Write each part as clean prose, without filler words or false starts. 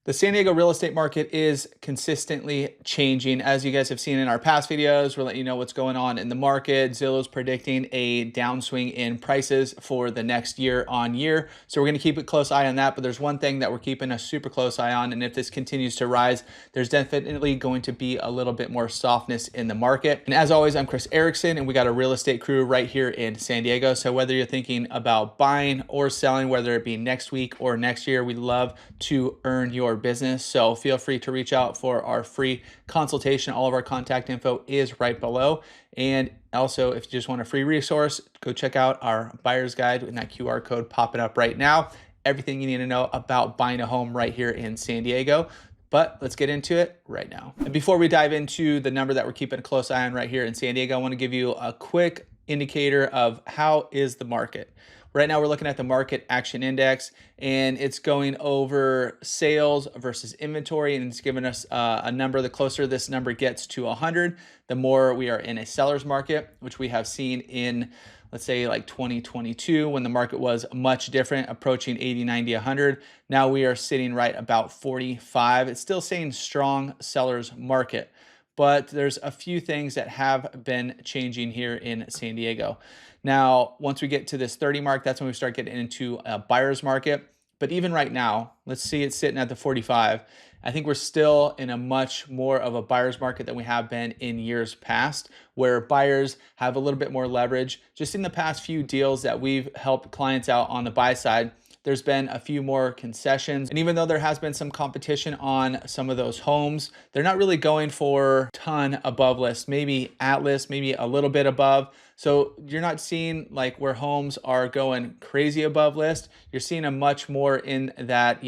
The San Diego real estate market is consistently changing. As you guys have seen in our past videos, we're letting you know what's going on in the market. Zillow's predicting a downswing in prices for the next year on year. So we're going to keep a close eye on that. But there's one thing that we're keeping a super close eye on. And if this continues to rise, there's definitely going to be a little bit more softness in the market. And as always, I'm Chris Erickson, and we got a real estate crew right here in San Diego. So whether you're thinking about buying or selling, whether it be next week or next year, we'd love to earn your business. So feel free to reach out for our free consultation. All of our contact info is right below. And also, if you just want a free resource, go check out our buyer's guide with that QR code popping up right now. Everything you need to know about buying a home right here in San Diego. But let's get into it right now. And before we dive into the number that we're keeping a close eye on right here in San Diego, I want to give you a quick indicator of how is the market. Right now, we're looking at the market action index, and it's going over sales versus inventory, and it's giving us a number. The closer this number gets to 100, the more we are in a seller's market, which we have seen in, let's say, like 2022, when the market was much different, approaching 80, 90, 100. Now we are sitting right about 45. It's still saying strong seller's market, but there's a few things that have been changing here in San Diego. Now, once we get to this 30 mark, that's when we start getting into a buyer's market. But even right now, let's see it sitting at the 45. I think we're still in a much more of a buyer's market than we have been in years past, where buyers have a little bit more leverage. Just in the past few deals that we've helped clients out on the buy side, there's been a few more concessions. And even though there has been some competition on some of those homes, they're not really going for a ton above list, maybe at list, maybe a little bit above. So you're not seeing like where homes are going crazy above list. You're seeing a much more in that,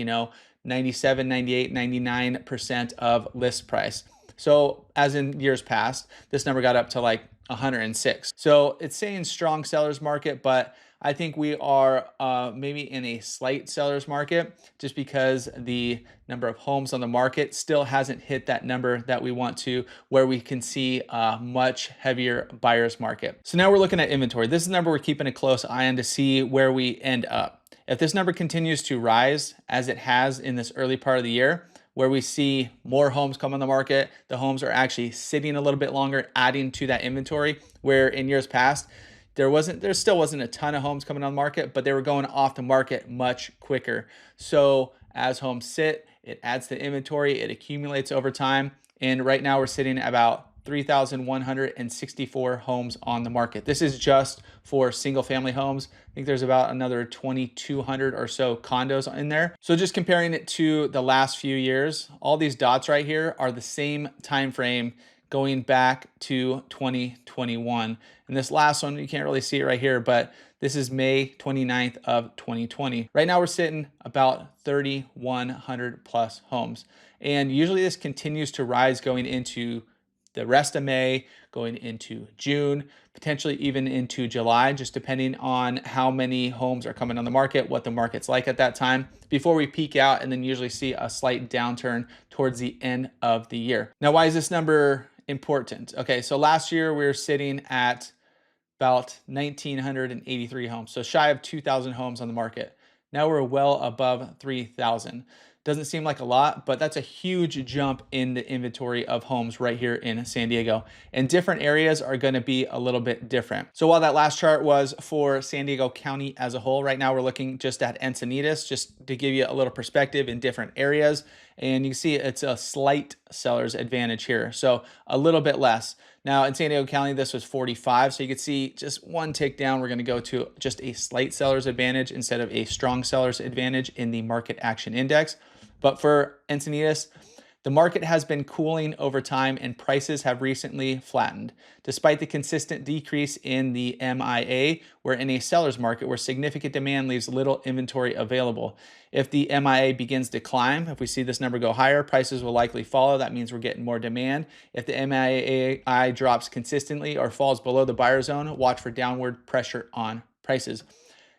97, 98, 99% of list price. So as in years past, this number got up to like 106. So it's saying strong seller's market, but I think we are maybe in a slight seller's market just because the number of homes on the market still hasn't hit that number that we want to, where we can see a much heavier buyer's market. So now we're looking at inventory. This is the number we're keeping a close eye on to see where we end up. If this number continues to rise as it has in this early part of the year, where we see more homes come on the market, the homes are actually sitting a little bit longer, adding to that inventory, where in years past, there still wasn't a ton of homes coming on the market, but they were going off the market much quicker. So as homes sit, it adds to inventory, it accumulates over time. And right now we're sitting at about 3,164 homes on the market. This is just for single family homes. I think there's about another 2,200 or so condos in there. So just comparing it to the last few years, all these dots right here are the same time frame going back to 2021. And this last one, you can't really see it right here, but this is May 29th of 2020. Right now we're sitting about 3,100 plus homes. And usually this continues to rise going into the rest of May, going into June, potentially even into July, just depending on how many homes are coming on the market, what the market's like at that time, before we peak out and then usually see a slight downturn towards the end of the year. Now, why is this number important? Okay, so last year we were sitting at about 1,983 homes, so shy of 2,000 homes on the market. Now we're well above 3,000. Doesn't seem like a lot, but that's a huge jump in the inventory of homes right here in San Diego. And different areas are going to be a little bit different. So while that last chart was for San Diego County as a whole, right now we're looking just at Encinitas, just to give you a little perspective in different areas. And you can see it's a slight seller's advantage here, so a little bit less. Now in San Diego County, this was 45. So you can see just one tick down, we're going to go to just a slight seller's advantage instead of a strong seller's advantage in the market action index. But for Encinitas, the market has been cooling over time and prices have recently flattened. Despite the consistent decrease in the MIA, we're in a seller's market where significant demand leaves little inventory available. If the MIA begins to climb, if we see this number go higher, prices will likely follow. That means we're getting more demand. If the MIA drops consistently or falls below the buyer zone, watch for downward pressure on prices.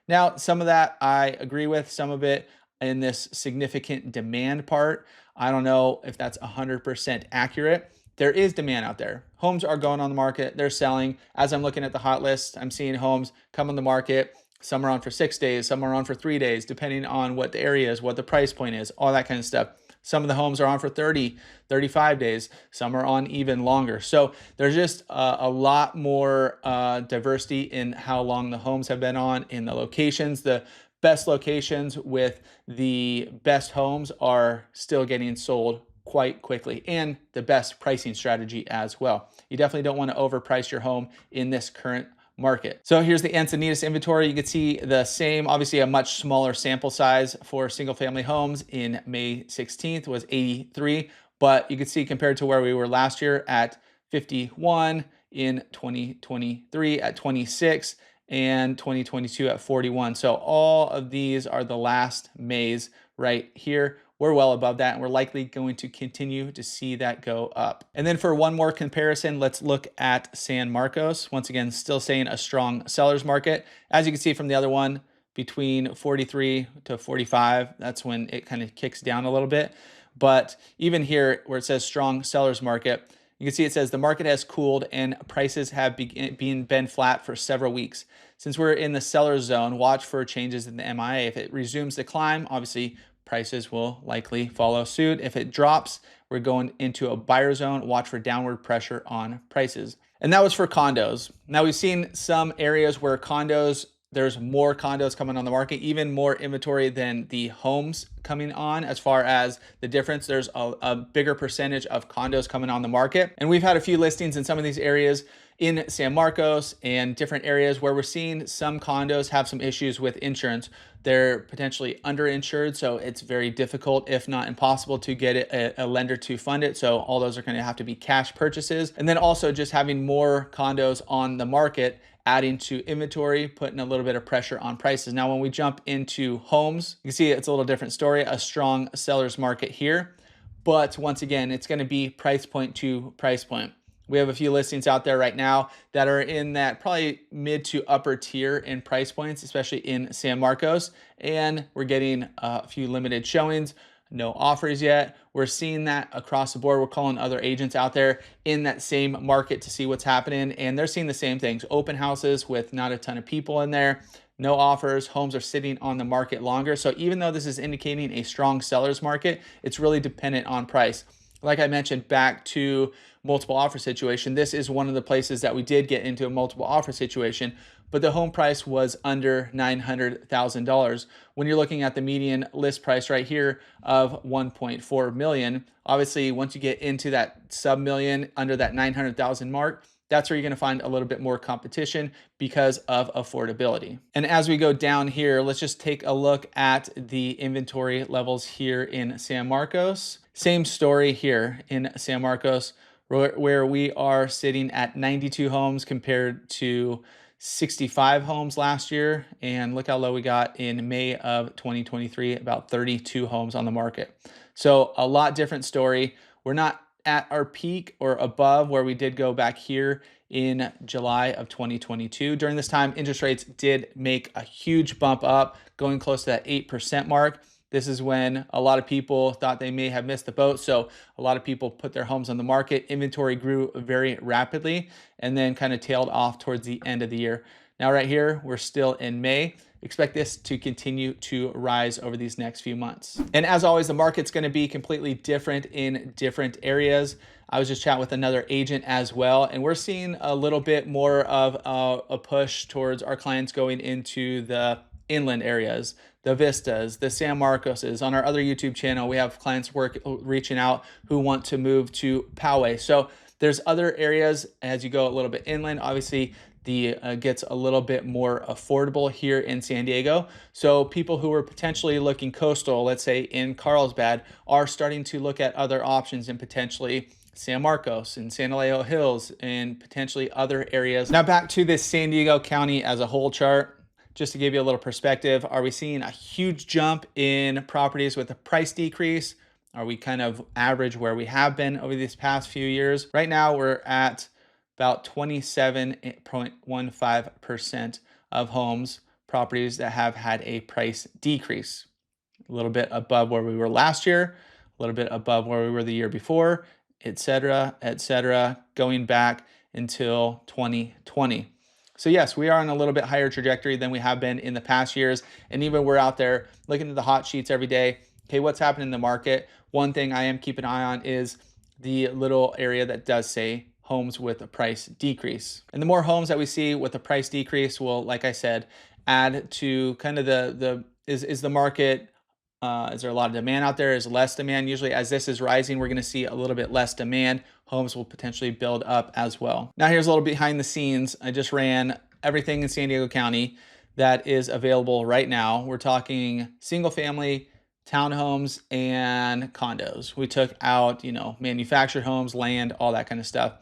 Now, some of that I agree with, some of it in this significant demand part, I don't know if that's 100% accurate. There is demand out there. Homes are going on the market. They're selling. As I'm looking at the hot list, I'm seeing homes come on the market. Some are on for 6 days, some are on for 3 days, depending on what the area is, what the price point is, all that kind of stuff. Some of the homes are on for 30, 35 days. Some are on even longer. So there's just a lot more diversity in how long the homes have been on, in the locations. The best locations with the best homes are still getting sold quite quickly, and the best pricing strategy as well. You definitely don't want to overprice your home in this current market. So here's the Encinitas inventory. You can see the same, obviously a much smaller sample size for single family homes in May 16th was 83, but you can see compared to where we were last year at 51, in 2023 at 26, and 2022 at 41. So all of these are the last Mays right here. We're well above that, and we're likely going to continue to see that go up. And then for one more comparison, let's look at San Marcos. Once again, still saying a strong seller's market. As you can see from the other one, between 43 to 45, that's when it kind of kicks down a little bit. But even here, where it says strong seller's market, you can see it says the market has cooled and prices have been flat for several weeks. Since we're in the seller's zone, watch for changes in the MIA. If it resumes to climb, obviously prices will likely follow suit. If it drops, we're going into a buyer zone. Watch for downward pressure on prices. And that was for condos. Now we've seen some areas where there's more condos coming on the market, even more inventory than the homes coming on. As far as the difference, there's a bigger percentage of condos coming on the market. And we've had a few listings in some of these areas in San Marcos and different areas where we're seeing some condos have some issues with insurance. They're potentially underinsured, so it's very difficult, if not impossible, to get a lender to fund it. So all those are going to have to be cash purchases. And then also just having more condos on the market, adding to inventory, putting a little bit of pressure on prices. Now, when we jump into homes, you can see it's a little different story, a strong seller's market here. But once again, it's going to be price point to price point. We have a few listings out there right now that are in that probably mid to upper tier in price points, especially in San Marcos. And we're getting a few limited showings, no offers yet. We're seeing that across the board. We're calling other agents out there in that same market to see what's happening. And they're seeing the same things. Open houses with not a ton of people in there. No offers. Homes are sitting on the market longer. So even though this is indicating a strong seller's market, it's really dependent on price. Like I mentioned, back to multiple offer situation, this is one of the places that we did get into a multiple offer situation, but the home price was under $900,000. When you're looking at the median list price right here of 1.4 million, obviously once you get into that sub-million, under that 900,000 mark, that's where you're going to find a little bit more competition because of affordability. And as we go down here, let's just take a look at the inventory levels here in San Marcos. Same story here in San Marcos, where we are sitting at 92 homes compared to 65 homes last year. And look how low we got in May of 2023, about 32 homes on the market. So a lot different story. We're not at our peak or above where we did go back here in July of 2022. During this time, interest rates did make a huge bump up, going close to that 8% mark. This is when a lot of people thought they may have missed the boat. So a lot of people put their homes on the market. Inventory grew very rapidly and then kind of tailed off towards the end of the year. Now right here, we're still in May. Expect this to continue to rise over these next few months. And as always, the market's going to be completely different in different areas. I was just chatting with another agent as well, and we're seeing a little bit more of a push towards our clients going into the inland areas, the Vistas, the San Marcoses. On our other YouTube channel, we have clients reaching out who want to move to Poway. So there's other areas as you go a little bit inland. Obviously, the gets a little bit more affordable here in San Diego. So people who are potentially looking coastal, let's say in Carlsbad, are starting to look at other options and potentially San Marcos and San Elijo Hills and potentially other areas. Now back to this San Diego County as a whole chart. Just to give you a little perspective, are we seeing a huge jump in properties with a price decrease? Are we kind of average where we have been over these past few years? Right now, we're at about 27.15% of homes, properties that have had a price decrease. A little bit above where we were last year, a little bit above where we were the year before, et cetera, going back until 2020. So yes, we are on a little bit higher trajectory than we have been in the past years. And even we're out there looking at the hot sheets every day. Okay, what's happening in the market? One thing I am keeping an eye on is the little area that does say homes with a price decrease. And the more homes that we see with a price decrease will, like I said, add to kind of is the market, is there a lot of demand out there? Is less demand? Usually as this is rising, we're going to see a little bit less demand. Homes will potentially build up as well. Now here's a little behind the scenes. I just ran everything in San Diego County that is available right now. We're talking single family, townhomes, and condos. We took out, manufactured homes, land, all that kind of stuff.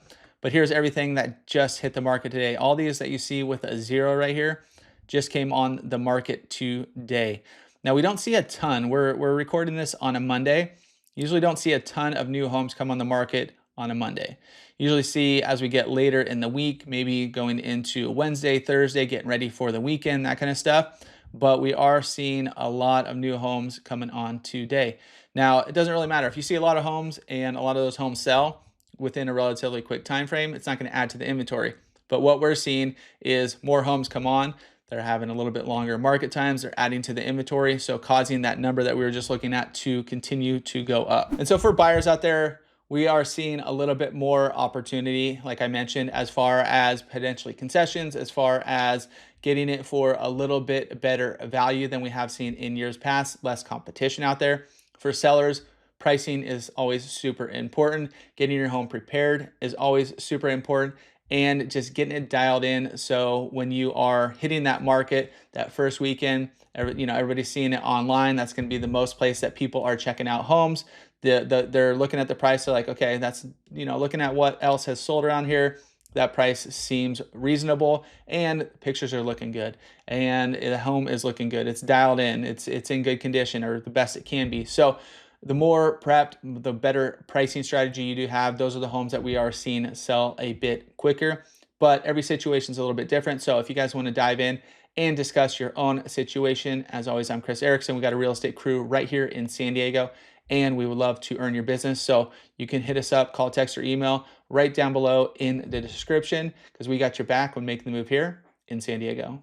But here's everything that just hit the market today. All these that you see with a 0 right here just came on the market today. Now we don't see a ton. We're recording this on a Monday. Usually don't see a ton of new homes come on the market on a Monday. Usually see as we get later in the week, maybe going into Wednesday, Thursday, getting ready for the weekend, that kind of stuff. But we are seeing a lot of new homes coming on today. Now, it doesn't really matter if you see a lot of homes and a lot of those homes sell within a relatively quick time frame, it's not going to add to the inventory. But what we're seeing is more homes come on. They're having a little bit longer market times. They're adding to the inventory, so causing that number that we were just looking at to continue to go up. And so for buyers out there, we are seeing a little bit more opportunity, like I mentioned, as far as potentially concessions, as far as getting it for a little bit better value than we have seen in years past, less competition out there. For sellers, pricing is always super important. Getting your home prepared is always super important, and just getting it dialed in. So when you are hitting that market that first weekend, everybody's seeing it online. That's going to be the most place that people are checking out homes. They're looking at the price. They're like, okay, that's, looking at what else has sold around here. That price seems reasonable, and pictures are looking good, and the home is looking good. It's dialed in. It's in good condition, or the best it can be. So the more prepped, the better pricing strategy you do have. Those are the homes that we are seeing sell a bit quicker, but every situation is a little bit different. So if you guys want to dive in and discuss your own situation, as always, I'm Chris Erickson. We got a real estate crew right here in San Diego, and we would love to earn your business. So you can hit us up, call, text, or email right down below in the description, because we got your back when making the move here in San Diego.